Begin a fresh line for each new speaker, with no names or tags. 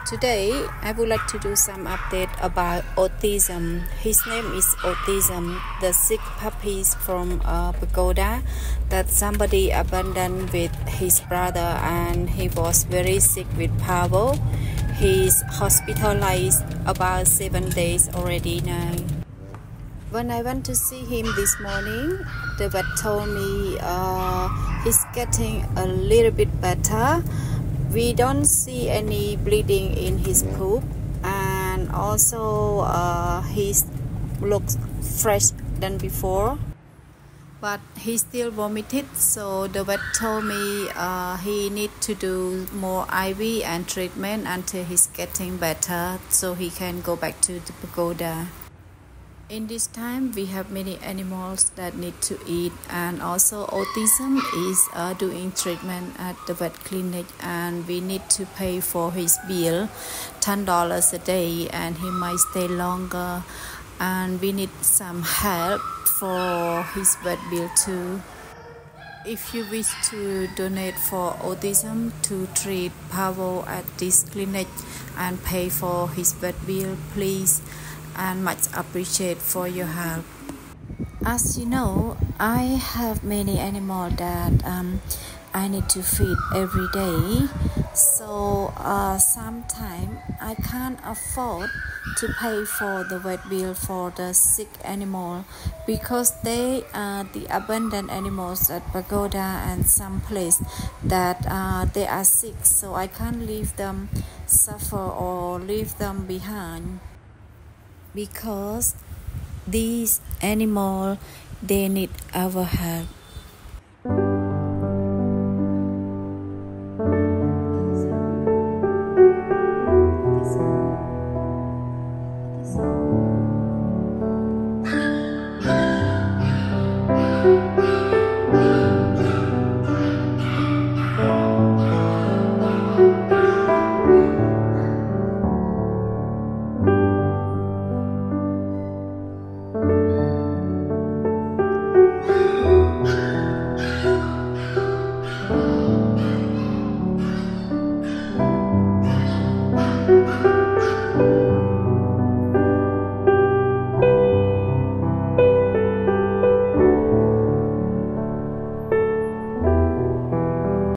Today, I would like to do some update about autism. His name is Otissm, the sick puppies from pagoda that somebody abandoned with his brother, and he was very sick with Pavo. He's hospitalized about 7 days already now. When I went to see him this morning, the vet told me he's getting a little bit better. We don't see any bleeding in his poop, and also he looks fresh than before, but he still vomited, so the vet told me he need to do more IV and treatment until he's getting better so he can go back to the pagoda. In this time, we have many animals that need to eat, and also Otissm is doing treatment at the vet clinic, and we need to pay for his bill, $10 a day, and he might stay longer, and we need some help for his vet bill too. If you wish to donate for Otissm to treat Pavo at this clinic and pay for his vet bill, please, and much appreciate for your help. As you know, I have many animals that I need to feed every day, so sometimes I can't afford to pay for the vet bill for the sick animal because they are the abandoned animals at pagoda and some place that they are sick, so I can't leave them suffer or leave them behind, because these animals, they need our help.